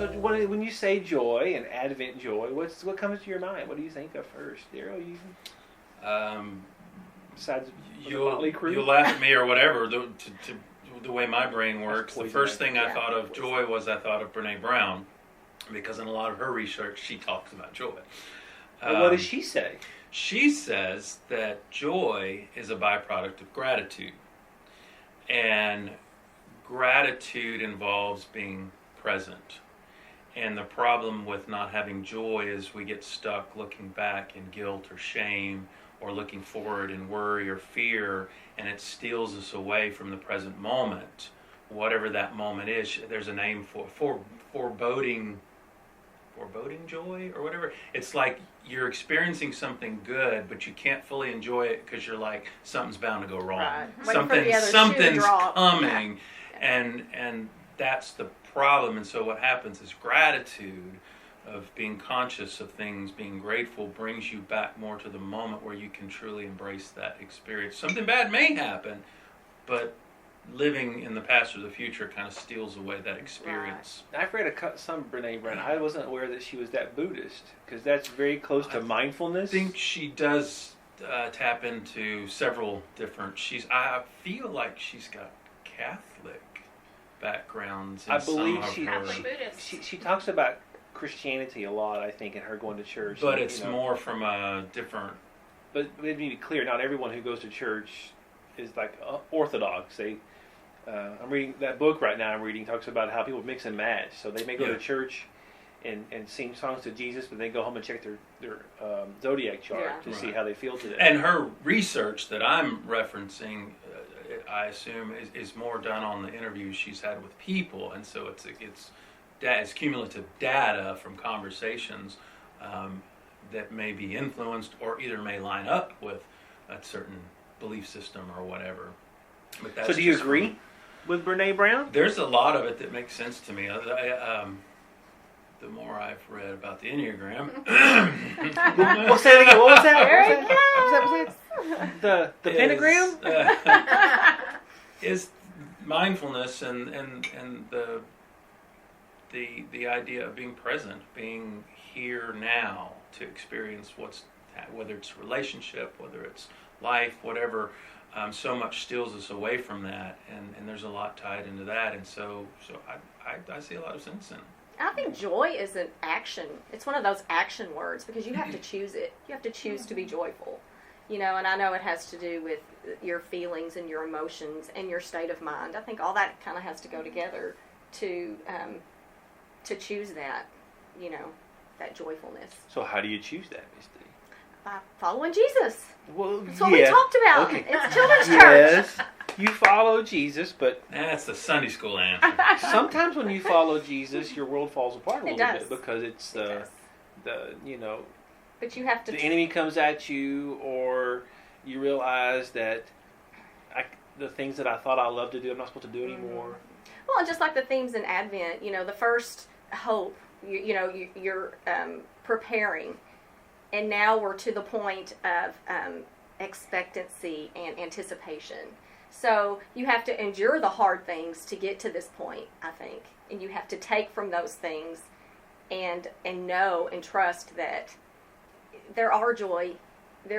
So when you say joy and Advent joy, what comes to your mind? What do you think of first, Daryl? Besides you'll laugh at me or whatever. The way my brain works, the first thing I thought of joy was I thought of Brene Brown, because in a lot of her research she talks about joy. What does she say? She says that joy is a byproduct of gratitude, and gratitude involves being present. And the problem with not having joy is we get stuck looking back in guilt or shame, or looking forward in worry or fear, and it steals us away from the present moment, whatever that moment is. There's a name for foreboding joy or whatever. It's like you're experiencing something good, but you can't fully enjoy it because you're like, something's bound to go wrong. Right. Something's coming, and that's the problem. And so what happens is gratitude, of being conscious of things, being grateful, brings you back more to the moment where you can truly embrace that experience. Something bad may happen, but living in the past or the future kind of steals away that experience. Right. I've read some Brene Brown. I wasn't aware that she was that Buddhist, because that's very close to mindfulness. I think she does tap into several different. I feel like she's got Catholic backgrounds. I believe she talks about Christianity a lot, I think, in her going to church. But it's more from a different... But let me be clear, not everyone who goes to church is like Orthodox. I'm reading that book right now. Talks about how people mix and match. So they may go to church and sing songs to Jesus, but then go home and check their zodiac chart to see how they feel today. And her research that I'm referencing, I assume, is more done on the interviews she's had with people, and so it's cumulative data from conversations that may be influenced or either may line up with a certain belief system or whatever. But that's so do you agree with Brene Brown? There's a lot of it that makes sense to me. The more I've read about the Enneagram... We'll say it again. What was that? There it goes. The pentagram? Is mindfulness and the idea of being present, being here now to experience whether it's relationship, whether it's life, whatever. So much steals us away from that, and there's a lot tied into that, and so I see a lot of sense in it. I think joy is an action. It's one of those action words, because you have to choose it. You have to choose to be joyful, and I know it has to do with your feelings and your emotions and your state of mind. I think all that kind of has to go together to choose that, that joyfulness. So how do you choose that, Miss D? By following Jesus. Well, that's what we talked about. Okay. It's children's church. Yes, you follow Jesus, but... That's the Sunday school answer. Sometimes when you follow Jesus, your world falls apart a little bit, because it's the But you have to... The enemy comes at you, or you realize that the things that I thought I loved to do, I'm not supposed to do anymore. Well, and just like the themes in Advent, the first hope, you're preparing, and now we're to the point of expectancy and anticipation. So you have to endure the hard things to get to this point, I think, and you have to take from those things and know and trust that there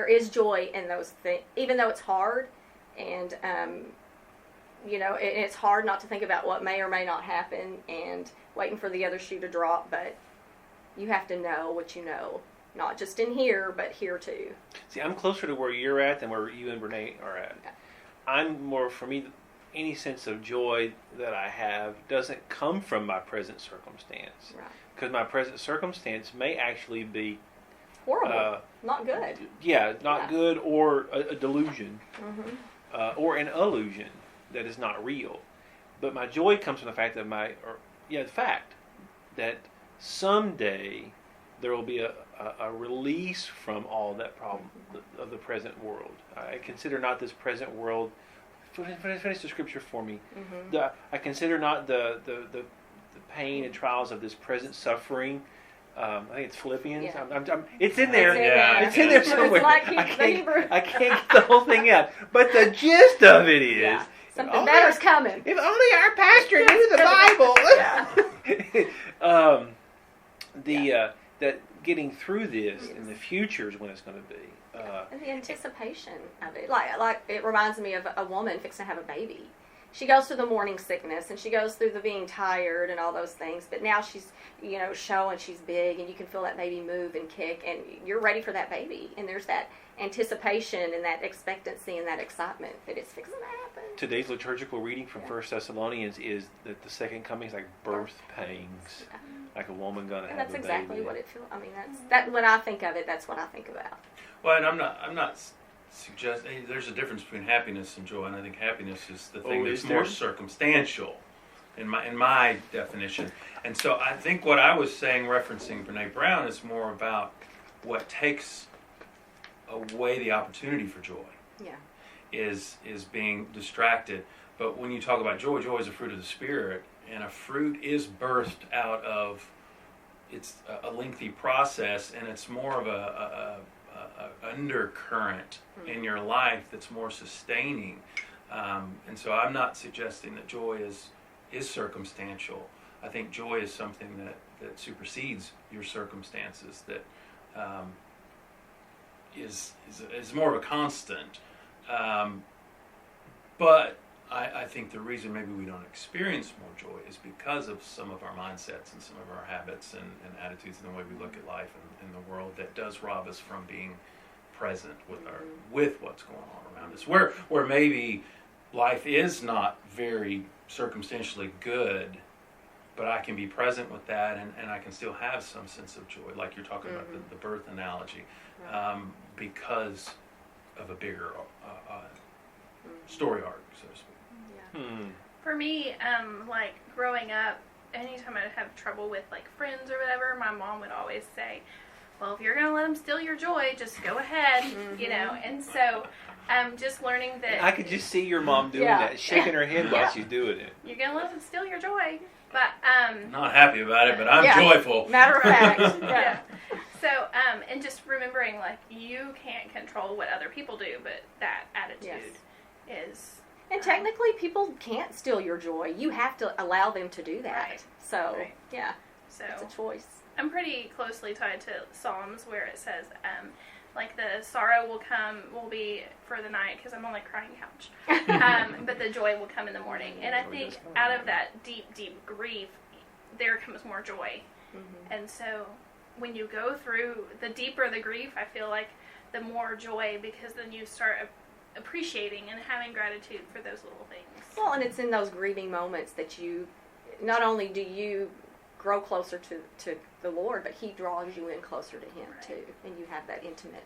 is joy in those things, even though it's hard, and it's hard not to think about what may or may not happen and waiting for the other shoe to drop, but you have to know what you know, not just in here, but here too. See, I'm closer to where you're at than where you and Brene are at. Okay. I'm more, for me, any sense of joy that I have doesn't come from my present circumstance. Right. Because my present circumstance may actually be horrible, not good. Not good, or a delusion, or an illusion that is not real. But my joy comes from the fact that the fact that someday there will be a release from all that problem of the present world. I consider not this present world. Finish the scripture for me. I consider not the pain and trials of this present suffering. I think it's Philippians. Yeah. It's in there. It's in there somewhere. Like I can't get the whole thing out. But the gist of it is, something better's coming. If only our pastor knew the Bible. That getting through this in the future is when it's going to be. And the anticipation of it, like it reminds me of a woman fixing to have a baby. She goes through the morning sickness and she goes through the being tired and all those things. But now she's, showing she's big, and you can feel that baby move and kick, and you're ready for that baby. And there's that anticipation and that expectancy and that excitement that it's fixing to happen. Today's liturgical reading from 1 Thessalonians is that the second coming is like birth pangs, like a woman going to have a baby. And that's exactly what it feels. I mean, that when I think of it, that's what I think about. Well, and I'm not suggesting there's a difference between happiness and joy, and I think happiness is the thing that's more circumstantial in my definition. And so I think what I was saying, referencing Brene Brown, is more about what takes away the opportunity for joy. Yeah. Is being distracted. But when you talk about joy, joy is a fruit of the Spirit, and a fruit is birthed out of, it's a lengthy process, and it's more of a undercurrent in your life that's more sustaining. And so I'm not suggesting that joy is circumstantial. I think joy is something that supersedes your circumstances, that is more of a constant. But I think the reason maybe we don't experience more joy is because of some of our mindsets and some of our habits and attitudes and the way we look at life and the world that does rob us from being present with what's going on around us. Where maybe life is not very circumstantially good, but I can be present with that, and I can still have some sense of joy, like you're talking about the birth analogy, because of a bigger story arc, so to speak. Yeah. For me, like growing up, anytime I'd have trouble with like friends or whatever, my mom would always say, well, if you're going to let them steal your joy, just go ahead, and so just learning that... I could just see your mom doing that, shaking her head while she's doing it. You're going to let them steal your joy, but... Not happy about it, but I'm joyful. Matter of fact. Yeah. So, and just remembering, like, you can't control what other people do, but that attitude is... And technically, people can't steal your joy. You have to allow them to do that. Right. So, Right. So it's a choice. I'm pretty closely tied to Psalms, where it says, like, the sorrow will be for the night, because I'm on the crying couch, but the joy will come in the morning. And I think out of that deep, deep grief, there comes more joy. And so when you go through, the deeper the grief, I feel like the more joy, because then you start appreciating and having gratitude for those little things. Well, and it's in those grieving moments that you, not only do you grow closer to the Lord, but He draws you in closer to Him too, and you have that intimate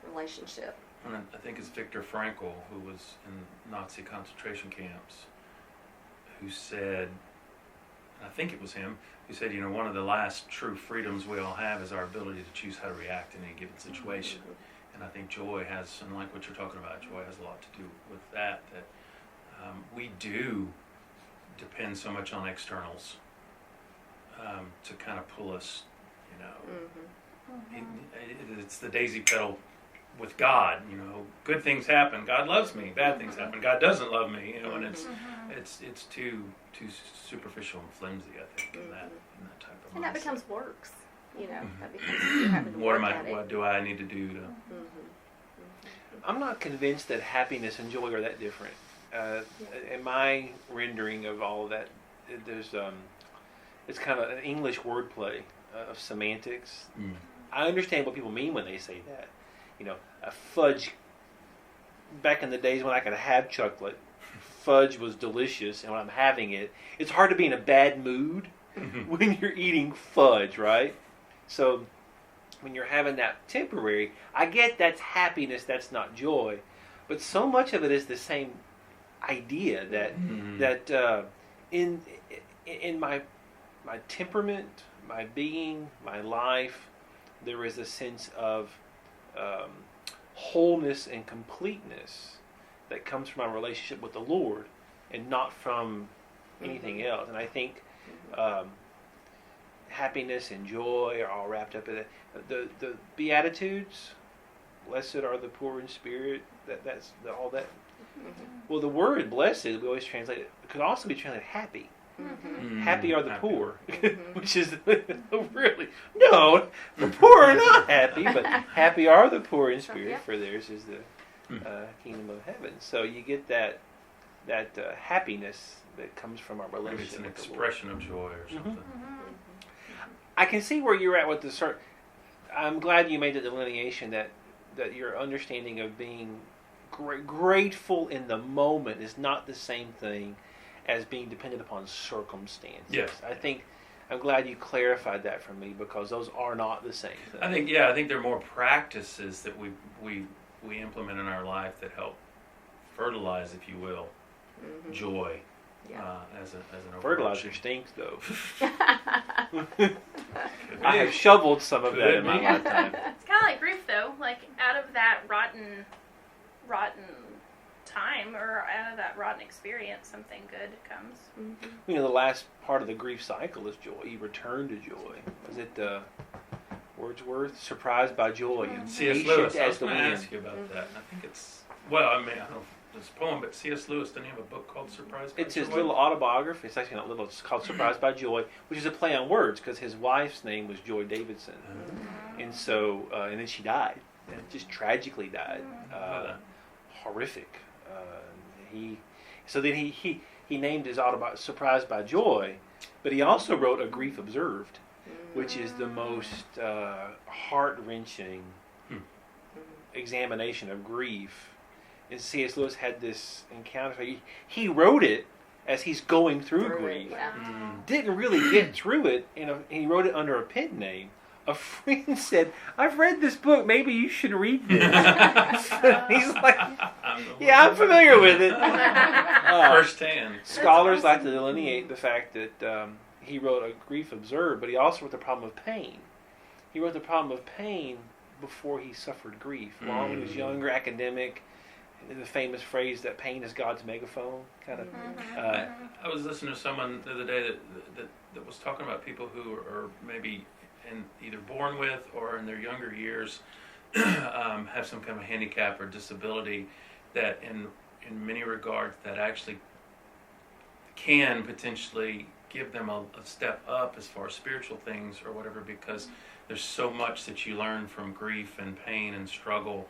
relationship. And I think it's Viktor Frankl, who was in Nazi concentration camps, who said, I think it was him, who said, one of the last true freedoms we all have is our ability to choose how to react in any given situation. And I think joy has, and like what you're talking about, joy has a lot to do with that we do depend so much on externals to kind of pull us, it's the daisy pedal with God, good things happen, God loves me, bad things happen, God doesn't love me, and it's too superficial and flimsy, I think, in that type of mindset. And that becomes works. That becomes you having to work at it. What do I need to do to... I'm not convinced that happiness and joy are that different. In my rendering of all of that, there's it's kind of an English wordplay of semantics. I understand what people mean when they say that. A fudge, back in the days when I could have chocolate, fudge was delicious, and when I'm having it, it's hard to be in a bad mood when you're eating fudge, right? So when you're having that temporary, I get that's happiness, that's not joy, but so much of it is the same idea that in my temperament, my being, my life, there is a sense of wholeness and completeness that comes from my relationship with the Lord and not from anything else. And I think happiness and joy are all wrapped up in it. The Beatitudes, blessed are the poor in spirit, all that. Well, the word blessed, we always translate it, could also be translated happy. Happy are the Happy. poor, which is really no. The poor are not happy, but happy are the poor in spirit, Yeah. for theirs is the kingdom of heaven. So you get that happiness that comes from our Maybe it's relationship an with the Lord. expression of joy or something. I can see where you're at with the certain. I'm glad you made the delineation that your understanding of being grateful in the moment is not the same thing as being dependent upon circumstances. Yes. I'm glad you clarified that for me, because those are not the same thing. I think there are more practices that we implement in our life that help fertilize, if you will, joy as an Fertilizer overarching. stinks, though. Could I have be. shoveled some of that Could in my be. lifetime. It's kind of like grief, though. Like out of that rotten time, or out of that rotten experience, something good comes. You know, the last part of the grief cycle is joy. You return to joy. Was it Wordsworth? Surprised by joy. And C.S. patient Lewis. I was as the going to wind. ask you about that. And I think it's I don't know this poem, but C.S. Lewis didn't he have a book called Surprised by It's his Joy? little autobiography. It's actually not little. It's called Surprised by Joy, which is a play on words because his wife's name was Joy Davidson, and so and then she died, and just tragically died. Horrific. He named his autobiography Surprised by Joy, but he also wrote A Grief Observed, which is the most heart-wrenching examination of grief. And C.S. Lewis had this encounter. He wrote it as he's going through grief. Didn't really get through it, and he wrote it under a pen name. A friend said, "I've read this book. Maybe you should read this." He's like, "Yeah, I'm familiar with it." Firsthand. Scholars like to delineate the fact that he wrote A Grief Observed, but he also wrote The Problem of Pain. He wrote The Problem of Pain before he suffered grief. While he was younger, academic, the famous phrase that pain is God's megaphone, kind of. I was listening to someone the other day that was talking about people who are maybe either born with or in their younger years have some kind of handicap or disability that in many regards that actually can potentially give them a step up as far as spiritual things or whatever, because there's so much that you learn from grief and pain and struggle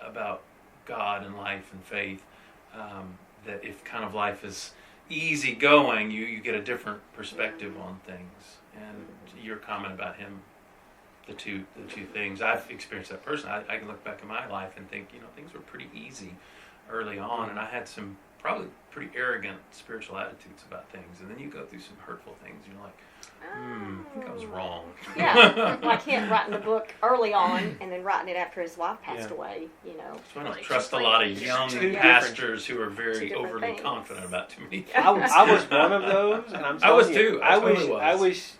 about God and life and faith, that if kind of life is easy going, you get a different perspective on things. And your comment about him, the two things, I've experienced that personally. I can look back in my life and think, things were pretty easy early on, and I had some probably pretty arrogant spiritual attitudes about things, and then you go through some hurtful things, and you're like, I think I was wrong. Yeah, like him writing the book early on and then writing it after his wife passed away, So I don't trust a lot of young pastors who are very overly confident about too many things. I was one of those, and I'm I was telling you, too. I totally was. I wish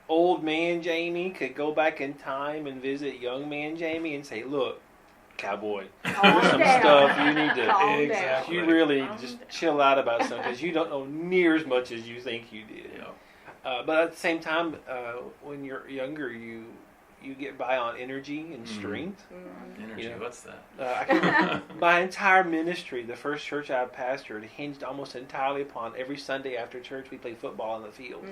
old man Jamie could go back in time and visit young man Jamie and say, "Look, cowboy, there's some stuff you need to. Calm Exactly. You really just chill out about something because you don't know near as much as you think you did." But at the same time, when you're younger, you get by on energy and strength. Energy, what's that? I can, my entire ministry, the first church I pastored, hinged almost entirely upon every Sunday after church we played football on the field,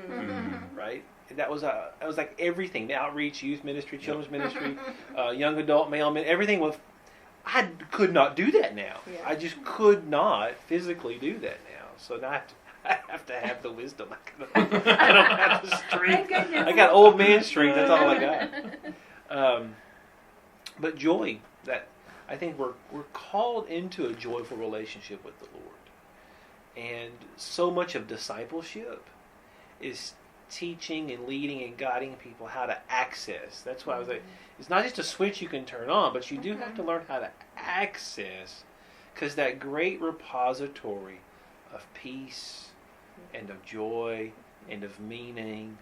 right? And that was like everything: the outreach, youth ministry, children's ministry, young adult, male, everything was. I could not do that now. Yeah. I just could not physically do that now. So now I have to have the wisdom. I don't have the strength. Thank goodness. I got old man strength. That's all I got. But joy, that I think we're called into a joyful relationship with the Lord, and so much of discipleship is teaching and leading and guiding people how to access. That's why I was like, it's not just a switch you can turn on, but you do have to learn how to access, because that great repository of peace and of joy and of meaning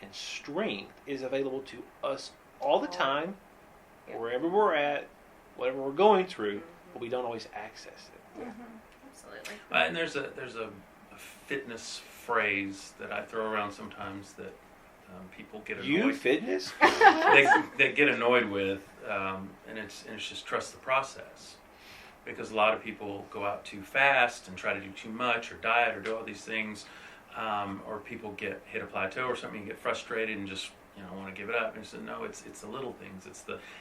and strength is available to us all the time, wherever we're at, whatever we're going through, but we don't always access it. Absolutely. And there's a fitness phrase that I throw around sometimes that people get annoyed. Fitness? they get annoyed with, and it's just trust the process. because a lot of people go out too fast and try to do too much or diet or do all these things, or people hit a plateau or something and get frustrated and just want to give it up. And so no, it's the little things.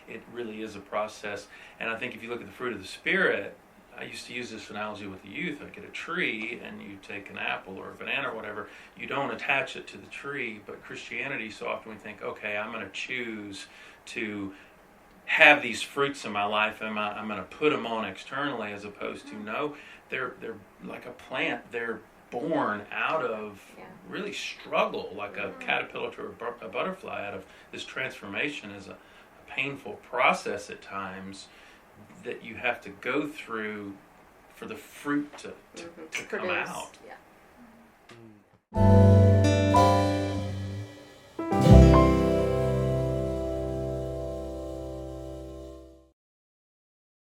It really is a process. And I think if you look at the fruit of the Spirit, I used to use this analogy with the youth. I get a tree and you take an apple or a banana or whatever. You don't attach it to the tree, but Christianity, so often we think, okay, I'm going to choose to have these fruits in my life and I'm going to put them on externally, as opposed to, no, they're like a plant. They're born out of really struggle, like a caterpillar to a butterfly. Out of this transformation is a painful process at times that you have to go through for the fruit to come Produce. out. Yeah.